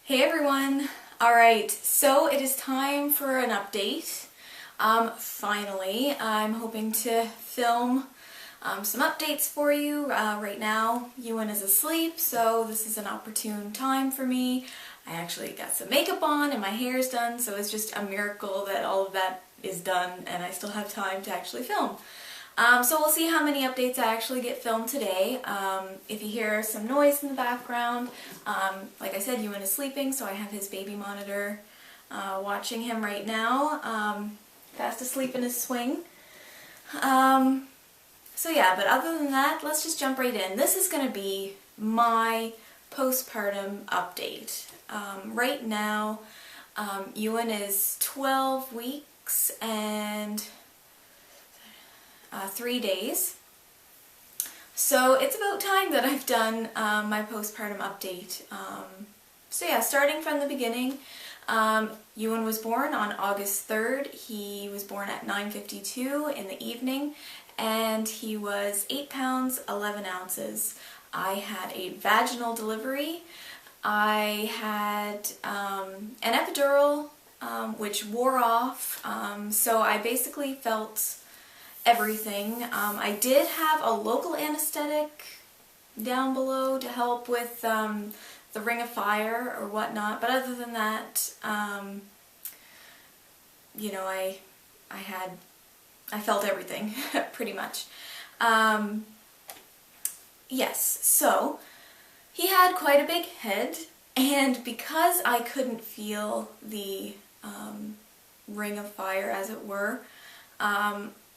Hey everyone! Alright, so it is time for an update. Finally, I'm hoping to film some updates for you. Right now, Euan is asleep, so this is an opportune time for me. I actually got some makeup on and my hair is done, so it's just a miracle that all of that is done and I still have time to actually film. So we'll see how many updates I actually get filmed today. If you hear some noise in the background, like I said, Euan is sleeping, so I have his baby monitor watching him right now, fast asleep in his swing. So yeah, but other than that, let's just jump right in. This is going to be my postpartum update. Right now, Euan is 12 weeks and 3 days. So it's about time that I've done my postpartum update. So yeah, starting from the beginning, Euan was born on August 3rd. He was born at 9:52 in the evening, and he was 8 pounds 11 ounces. I had a vaginal delivery. I had an epidural, which wore off, so I basically felt everything. I did have a local anesthetic down below to help with the ring of fire or whatnot, but other than that, you know, I felt everything pretty much. Yes, so he had quite a big head, and because I couldn't feel the ring of fire, as it were,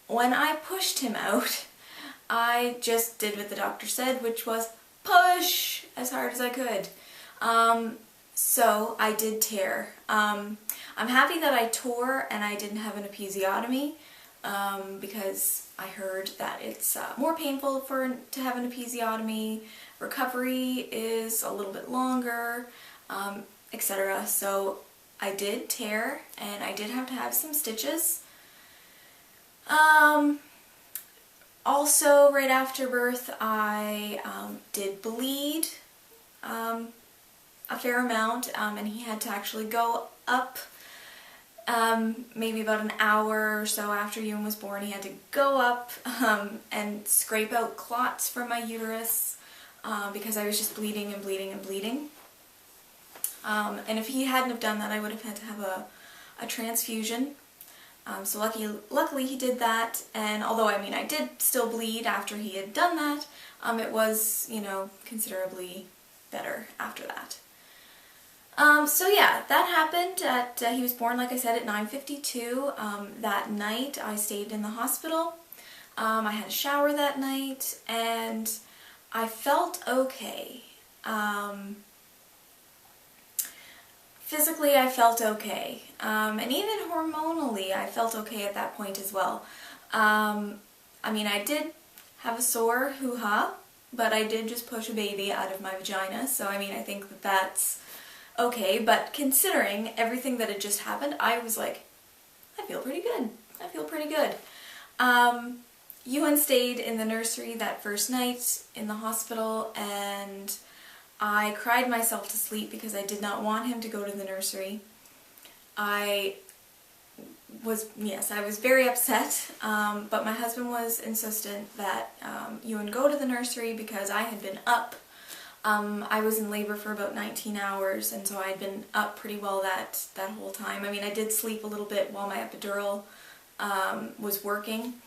when I pushed him out, I just did what the doctor said, which was push as hard as I could. So I did tear. I'm happy that I tore and I didn't have an episiotomy, because I heard that it's more painful to have an episiotomy. Recovery is a little bit longer, etc. So I did tear and I did have to have some stitches. Also, right after birth, I did bleed a fair amount, and he had to actually go up maybe about an hour or so after Euan was born. He had to go up and scrape out clots from my uterus because I was just bleeding and bleeding and bleeding. And if he hadn't have done that, I would have had to have a transfusion. So luckily he did that, and although I did still bleed after he had done that, it was, you know, considerably better after that. So yeah, that happened he was born, like I said, at 9:52. That night I stayed in the hospital. I had a shower that night, and I felt okay. Physically, I felt okay, and even hormonally, I felt okay at that point as well. I did have a sore hoo-ha, but I did just push a baby out of my vagina, so I think that that's okay, but considering everything that had just happened, I was like, I feel pretty good. I feel pretty good. Euan stayed in the nursery that first night in the hospital, and I cried myself to sleep because I did not want him to go to the nursery. I was very upset, but my husband was insistent that Euan go to the nursery because I had been up. I was in labor for about 19 hours, and so I had been up pretty well that whole time. I did sleep a little bit while my epidural was working,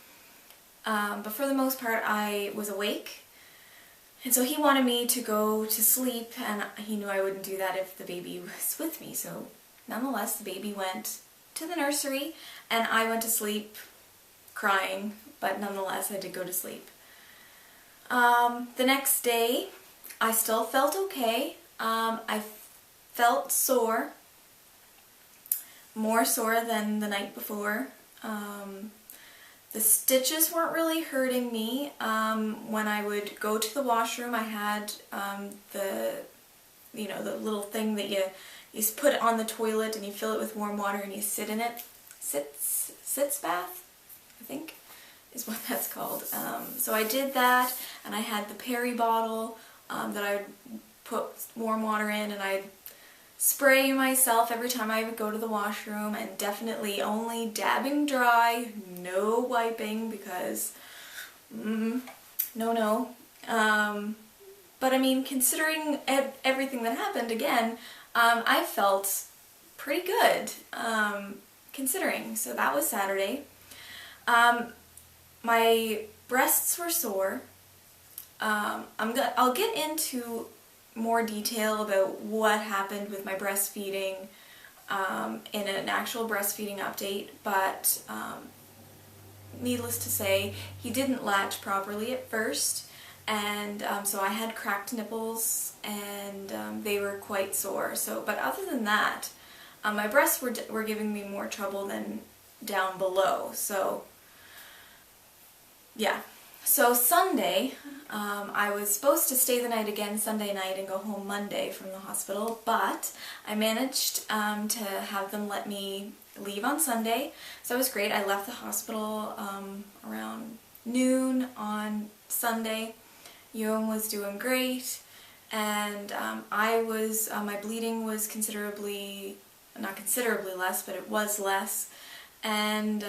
but for the most part I was awake. And so he wanted me to go to sleep, and he knew I wouldn't do that if the baby was with me. So nonetheless, the baby went to the nursery, and I went to sleep crying, but nonetheless I did go to sleep. The next day, I still felt okay. I felt sore, more sore than the night before. The stitches weren't really hurting me. When I would go to the washroom, I had the little thing that you put it on the toilet and you fill it with warm water and you sit in it. Sitz bath, I think, is what that's called. So I did that, and I had the Perry bottle that I would put warm water in, and I'd spray myself every time I would go to the washroom, and definitely only dabbing dry, no wiping, because no. But I mean, considering everything that happened, again, I felt pretty good, considering. So that was Saturday. My breasts were sore. I'll get into more detail about what happened with my breastfeeding in an actual breastfeeding update, but needless to say, he didn't latch properly at first, and so I had cracked nipples, and they were quite sore. So, but other than that, my breasts were giving me more trouble than down below. So yeah. So Sunday, I was supposed to stay the night again Sunday night and go home Monday from the hospital, but I managed to have them let me leave on Sunday, so it was great. I left the hospital around noon on Sunday. Euan was doing great, and my bleeding was considerably, not considerably less, but it was less, and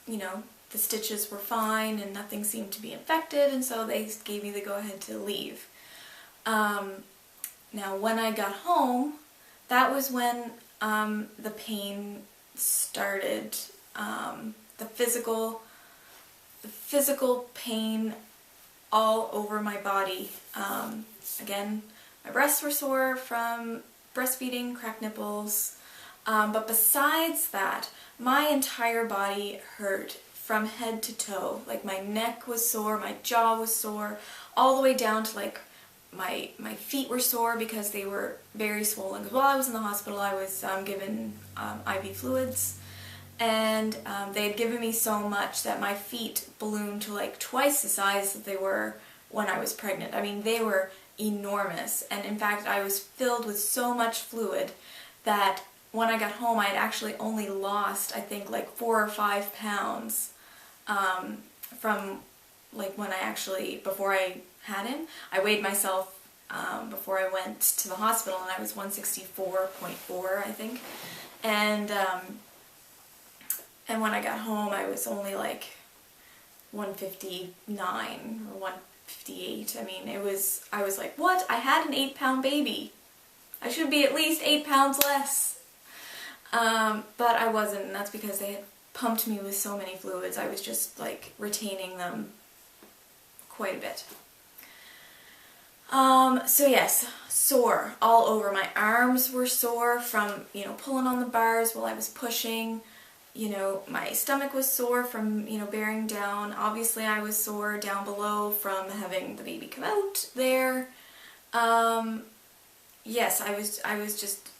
you know, the stitches were fine and nothing seemed to be infected, and so they gave me the go-ahead to leave. Now when I got home, that was when the pain started, the physical pain all over my body. Again, my breasts were sore from breastfeeding, cracked nipples, but besides that, my entire body hurt from head to toe. Like, my neck was sore, my jaw was sore, all the way down to like my feet were sore because they were very swollen. Because while I was in the hospital, I was given IV fluids, and they had given me so much that my feet ballooned to like twice the size that they were when I was pregnant. I mean, they were enormous, and in fact I was filled with so much fluid that when I got home I had actually only lost, I think, like 4 or 5 pounds from like when I actually, before I had him. I weighed myself before I went to the hospital, and I was 164.4, I think, and when I got home I was only like 159 or 158. I mean, I was like, what? I had an 8-pound baby. I should be at least 8 pounds less. But I wasn't, and that's because they had pumped me with so many fluids. I was just like retaining them quite a bit. So yes, sore all over. My arms were sore from, you know, pulling on the bars while I was pushing. You know, my stomach was sore from, you know, bearing down. Obviously I was sore down below from having the baby come out there. Yes, I was just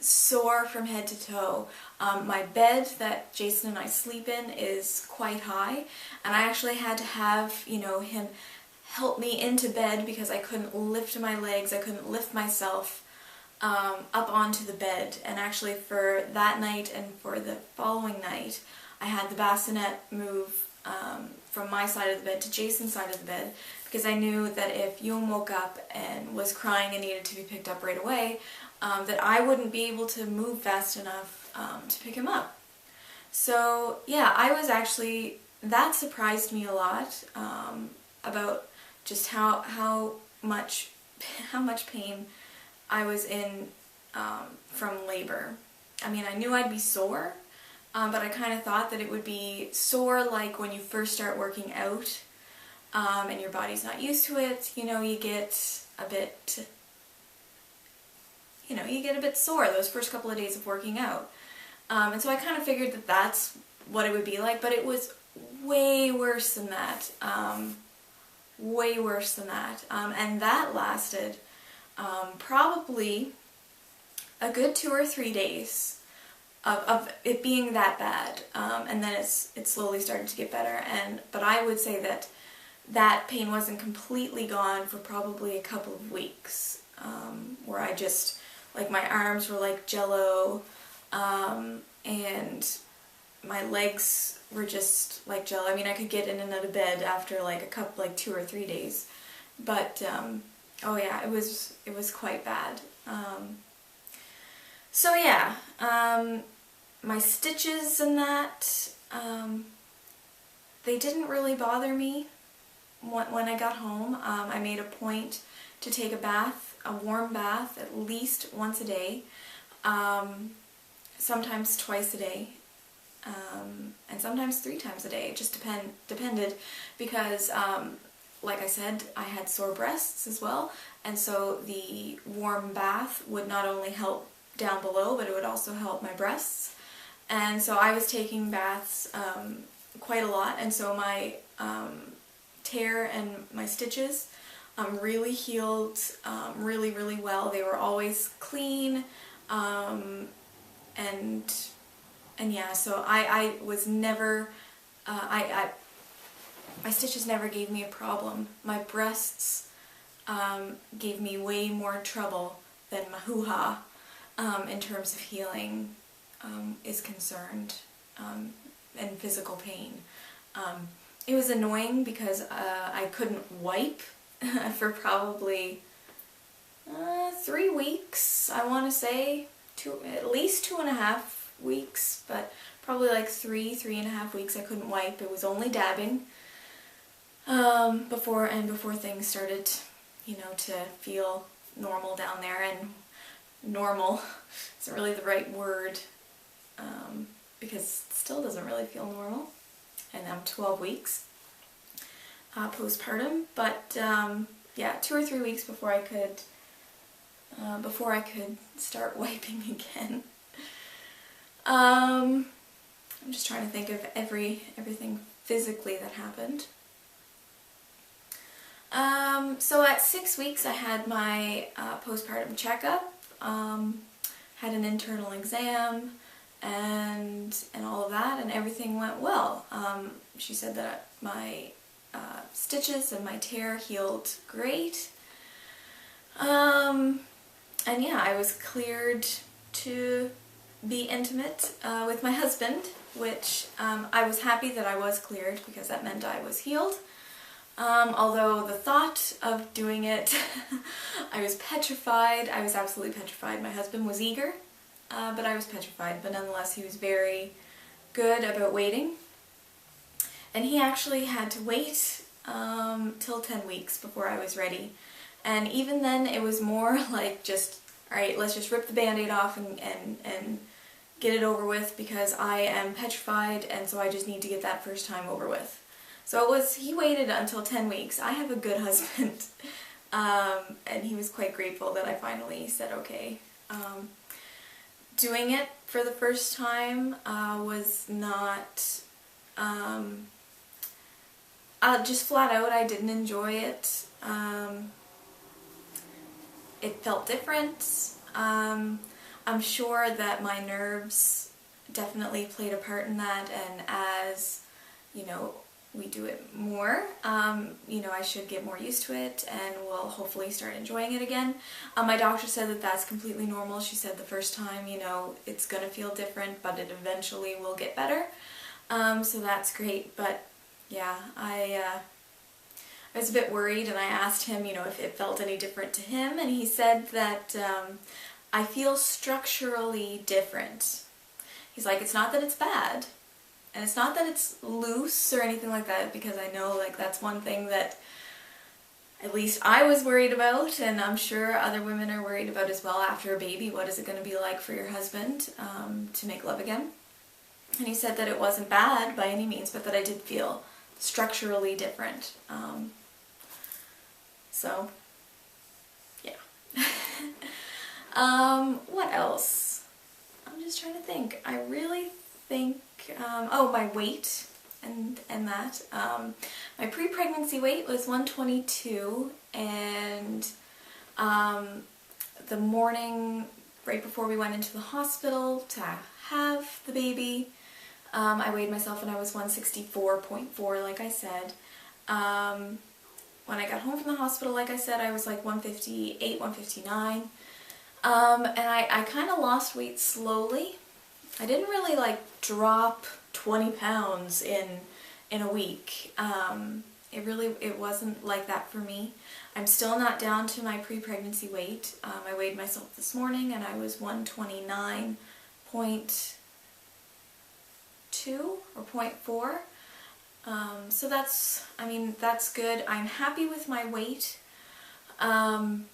sore from head to toe. My bed that Jason and I sleep in is quite high, and I actually had to have, you know, him help me into bed because I couldn't lift my legs, I couldn't lift myself up onto the bed. And actually for that night and for the following night, I had the bassinet move from my side of the bed to Jason's side of the bed, because I knew that if Euan woke up and was crying and needed to be picked up right away, that I wouldn't be able to move fast enough to pick him up. So yeah, I was actually, that surprised me a lot about just how much pain I was in from labor. I mean, I knew I'd be sore, but I kind of thought that it would be sore like when you first start working out and your body's not used to it. You know, you get a bit, you know, you get a bit sore those first couple of days of working out. And so I kind of figured that that's what it would be like, but it was way worse than that. Way worse than that. And that lasted probably a good 2 or 3 days of it being that bad. And then it slowly started to get better. But I would say that that pain wasn't completely gone for probably a couple of weeks, where I just, like, my arms were like jello, and my legs were just like jello. I mean, I could get in and out of bed after like 2 or 3 days, but oh yeah, it was quite bad. So yeah, my stitches and that, they didn't really bother me when I got home. I made a point to take a bath, a warm bath, at least once a day, sometimes twice a day, and sometimes 3 times a day. It just depended because, like I said, I had sore breasts as well, and so the warm bath would not only help down below, but it would also help my breasts. And so I was taking baths quite a lot, and so my tear and my stitches really healed really well. They were always clean, and yeah, so I was never, my stitches never gave me a problem. My breasts gave me way more trouble than my hoo-ha in terms of healing is concerned, and physical pain. It was annoying because I couldn't wipe for probably 3 weeks, I want to say, at least 2.5 weeks, but probably like 3.5 weeks I couldn't wipe. It was only dabbing before things started, you know, to feel normal down there. And normal isn't really the right word, because it still doesn't really feel normal, and I'm 12 weeks postpartum, but yeah, 2 or 3 weeks before I could start wiping again. I'm just trying to think of everything physically that happened. So at 6 weeks I had my postpartum checkup, had an internal exam, and all of that, and everything went well. She said that my stitches and my tear healed great. And yeah, I was cleared to be intimate with my husband, which I was happy that I was cleared because that meant I was healed. Although the thought of doing it, I was petrified. I was absolutely petrified. My husband was eager, but I was petrified. But nonetheless, he was very good about waiting. And he actually had to wait till 10 weeks before I was ready. And even then, it was more like just, alright, let's just rip the band-aid off and get it over with, because I am petrified, and so I just need to get that first time over with. So he waited until 10 weeks. I have a good husband, and he was quite grateful that I finally said okay. Doing it for the first time was not, just flat out, I didn't enjoy it. It felt different. I'm sure that my nerves definitely played a part in that, and as, you know, we do it more, you know, I should get more used to it, and will hopefully start enjoying it again. My doctor said that that's completely normal. She said the first time, you know, it's gonna feel different, but it eventually will get better. So that's great, but yeah, I was a bit worried, and I asked him, you know, if it felt any different to him, and he said that I feel structurally different. He's like, it's not that it's bad, and it's not that it's loose or anything like that, because I know, like, that's one thing that at least I was worried about, and I'm sure other women are worried about as well after a baby. What is it going to be like for your husband to make love again? And he said that it wasn't bad by any means, but that I did feel structurally different. So, yeah. What else? I'm just trying to think. I really think, oh, my weight and that. My pre-pregnancy weight was 122, and the morning right before we went into the hospital to have the baby, I weighed myself and I was 164.4, like I said. When I got home from the hospital, like I said, I was like 158, 159. And I kind of lost weight slowly. I didn't really like drop 20 pounds in a week. It wasn't like that for me. I'm still not down to my pre-pregnancy weight. I weighed myself this morning and I was 129.2 or 0.4. So that's, I mean, that's good. I'm happy with my weight. I'm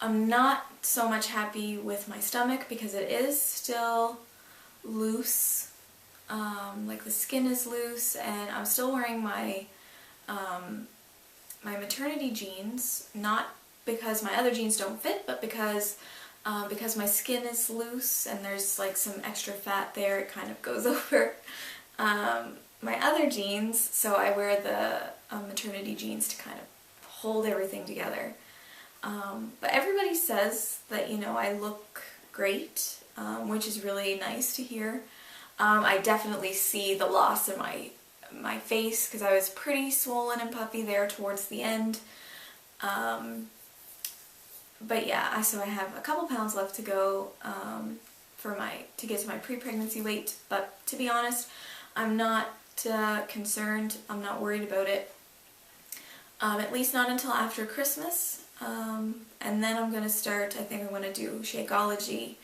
not so much happy with my stomach because it is still loose. Like the skin is loose, and I'm still wearing my my maternity jeans, not because my other jeans don't fit, but because my skin is loose and there's like some extra fat there, it kind of goes over my other jeans, so I wear the maternity jeans to kind of hold everything together. But everybody says that, you know, I look great, which is really nice to hear. I definitely see the loss in my face because I was pretty swollen and puffy there towards the end. But yeah, so I have a couple pounds left to go to get to my pre-pregnancy weight. But to be honest, I'm not concerned. I'm not worried about it. At least not until after Christmas. And then I'm going to start, I think I'm going to do Shakeology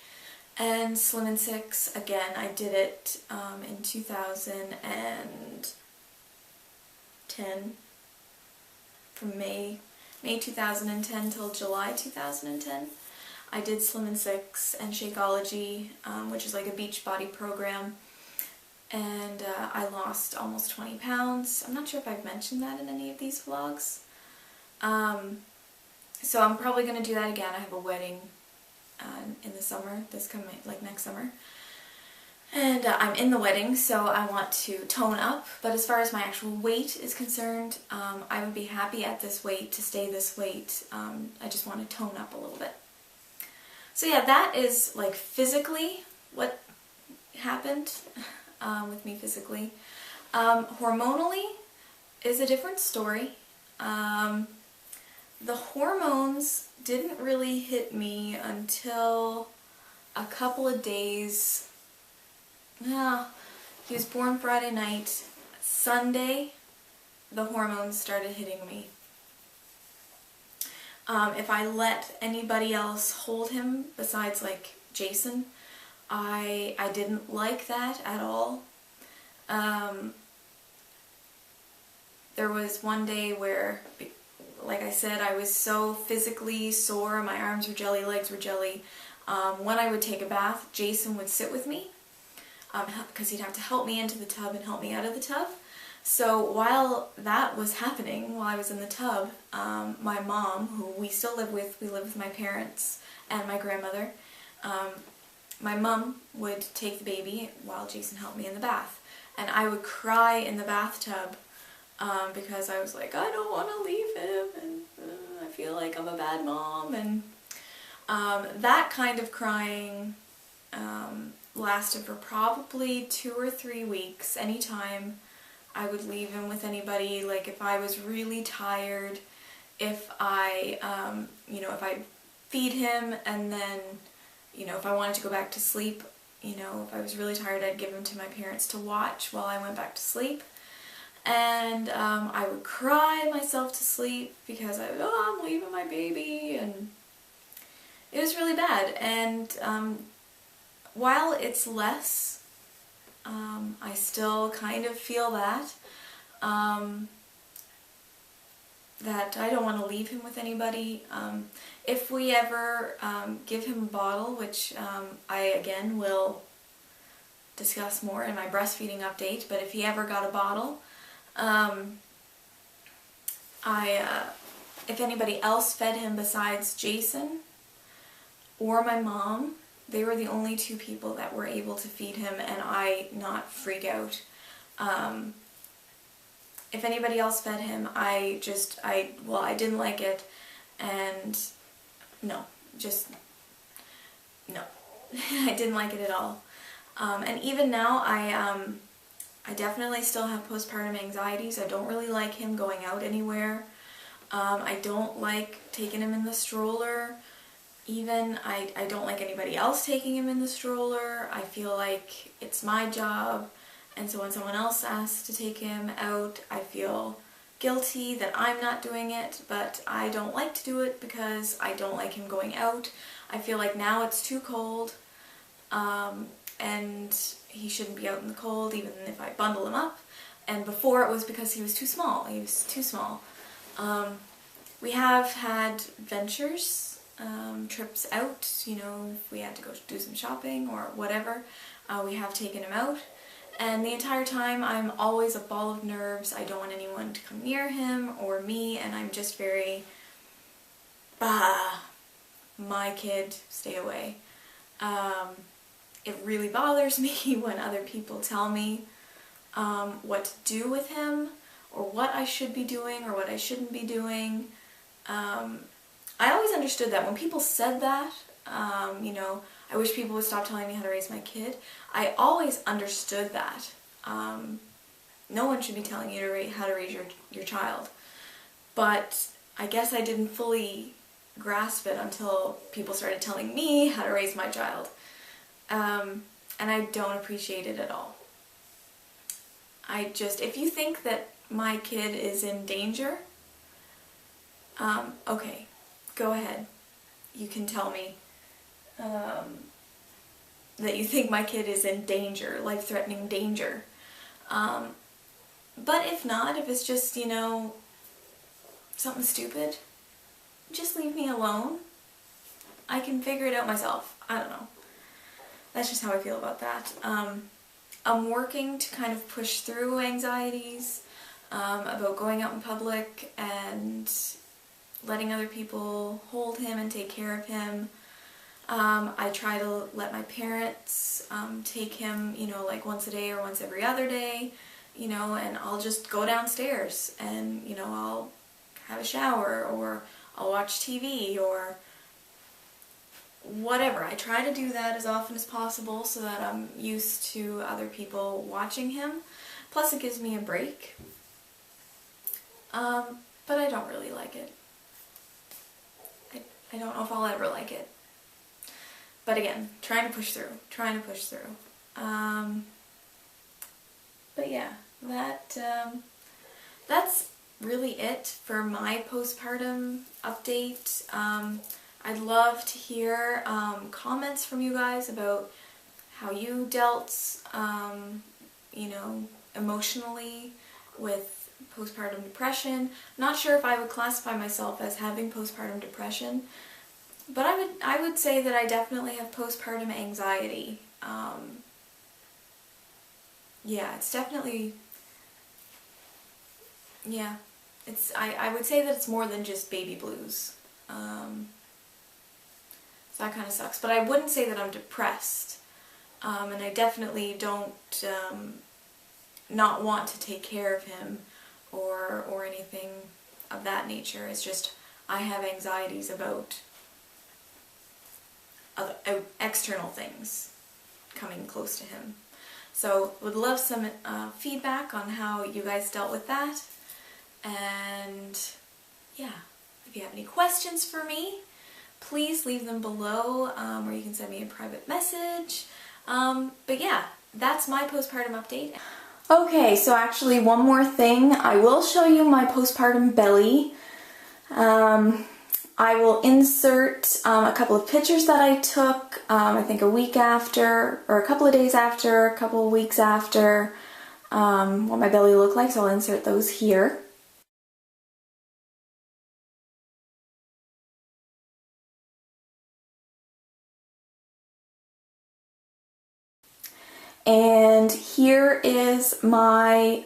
and Slim and Six again. I did it in 2010, from May 2010 till July 2010. I did Slim and Six and Shakeology, which is like a beach body program, and I lost almost 20 pounds. I'm not sure if I've mentioned that in any of these vlogs. So I'm probably going to do that again. I have a wedding in the summer, next summer. And I'm in the wedding, so I want to tone up. But as far as my actual weight is concerned, I would be happy at this weight to stay this weight. I just want to tone up a little bit. So yeah, that is like physically what happened with me physically. Hormonally is a different story. The hormones didn't really hit me until a couple of days. Yeah, he was born Friday night. Sunday, the hormones started hitting me. If I let anybody else hold him besides like Jason, I didn't like that at all. There was one day where, like I said, I was so physically sore, my arms were jelly, legs were jelly. When I would take a bath, Jason would sit with me, because he'd have to help me into the tub and help me out of the tub. So while that was happening, while I was in the tub, my mom, who we still live with, we live with my parents and my grandmother, my mom would take the baby while Jason helped me in the bath. And I would cry in the bathtub because I was like, I don't want to leave him, and I feel like I'm a bad mom. And that kind of crying lasted for probably 2 or 3 weeks. Anytime I would leave him with anybody, like if I was really tired, if I, if I feed him and then, if I wanted to go back to sleep, if I was really tired, I'd give him to my parents to watch while I went back to sleep. And I would cry myself to sleep because I'm leaving my baby, and it was really bad. And while it's less, I still kind of feel that I don't want to leave him with anybody. If we ever give him a bottle, which I again will discuss more in my breastfeeding update, but if he ever got a bottle, if anybody else fed him besides Jason or my mom, they were the only 2 people that were able to feed him, and I not freak out. If anybody else fed him, I didn't like it, and no. I didn't like it at all. And even now, I definitely still have postpartum anxieties. I don't really like him going out anywhere. I don't like taking him in the stroller. Even I don't like anybody else taking him in the stroller. I feel like it's my job, and so when someone else asks to take him out, I feel guilty that I'm not doing it, but I don't like to do it because I don't like him going out. I feel like now it's too cold, and he shouldn't be out in the cold even if I bundle him up. And before it was because he was too small. He was too small. We have had ventures, trips out, you know, if we had to go do some shopping or whatever. We have taken him out. And the entire time I'm always a ball of nerves. I don't want anyone to come near him or me, and I'm just very, my kid, stay away. It really bothers me when other people tell me what to do with him, or what I should be doing or what I shouldn't be doing. I always understood that when people said that, you know, I wish people would stop telling me how to raise my kid. I always understood that. No one should be telling you how to raise your child. But I guess I didn't fully grasp it until people started telling me how to raise my child. And I don't appreciate it at all. If you think that my kid is in danger, okay, go ahead. You can tell me that you think my kid is in danger, life-threatening danger. But if not, if it's just, you know, something stupid, just leave me alone. I can figure it out myself. I don't know. That's just how I feel about that. I'm working to kind of push through anxieties about going out in public and letting other people hold him and take care of him. I try to let my parents take him, you know, like once a day or once every other day, you know, and I'll just go downstairs and, you know, I'll have a shower or I'll watch TV or whatever. I try to do that as often as possible so that I'm used to other people watching him. Plus it gives me a break. But I don't really like it. I don't know if I'll ever like it. But again, trying to push through. But yeah, that's really it for my postpartum update. I'd love to hear comments from you guys about how you dealt, you know, emotionally with postpartum depression. Not sure if I would classify myself as having postpartum depression, but I would say that I definitely have postpartum anxiety. Yeah, it's definitely, yeah, I would say that it's more than just baby blues. So that kind of sucks. But I wouldn't say that I'm depressed. And I definitely don't not want to take care of him or anything of that nature. It's just I have anxieties about other external things coming close to him. So would love some feedback on how you guys dealt with that. And yeah, if you have any questions for me, please leave them below, or you can send me a private message. But yeah, that's my postpartum update. Okay, so actually one more thing. I will show you my postpartum belly. I will insert a couple of pictures that I took, I think a week after, or a couple of days after, a couple of weeks after, what my belly looked like, so I'll insert those here. And here is my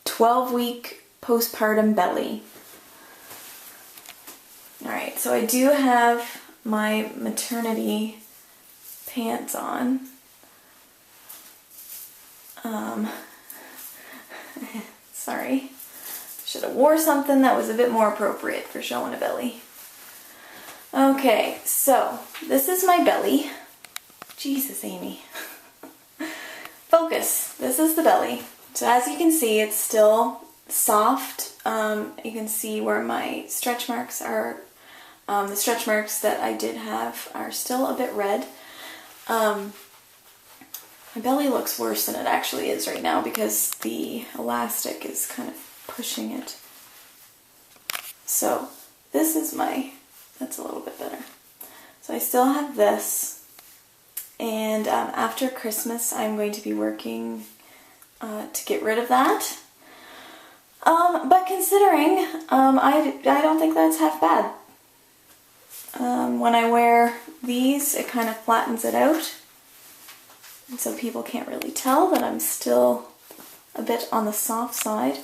12-week postpartum belly. Alright, so I do have my maternity pants on. Sorry. Should have wore something that was a bit more appropriate for showing a belly. Okay, so this is my belly. Jesus, Amy. Focus. This is the belly. So as you can see, it's still soft. You can see where my stretch marks are. The stretch marks that I did have are still a bit red. My belly looks worse than it actually is right now because the elastic is kind of pushing it So this is that's a little bit better. So I still have this, and after Christmas I'm going to be working to get rid of that. But considering, I don't think that's half bad. When I wear these, it kind of flattens it out, and so people can't really tell that I'm still a bit on the soft side.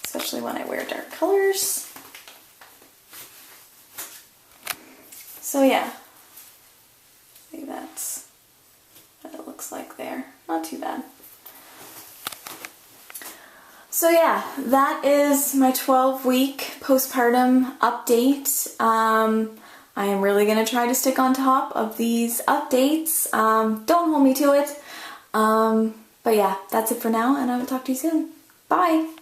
Especially when I wear dark colors. So yeah, I think that's what it looks like there. Not too bad. So yeah, that is my 12-week postpartum update. I am really going to try to stick on top of these updates. Don't hold me to it. But yeah, that's it for now, and I will talk to you soon. Bye!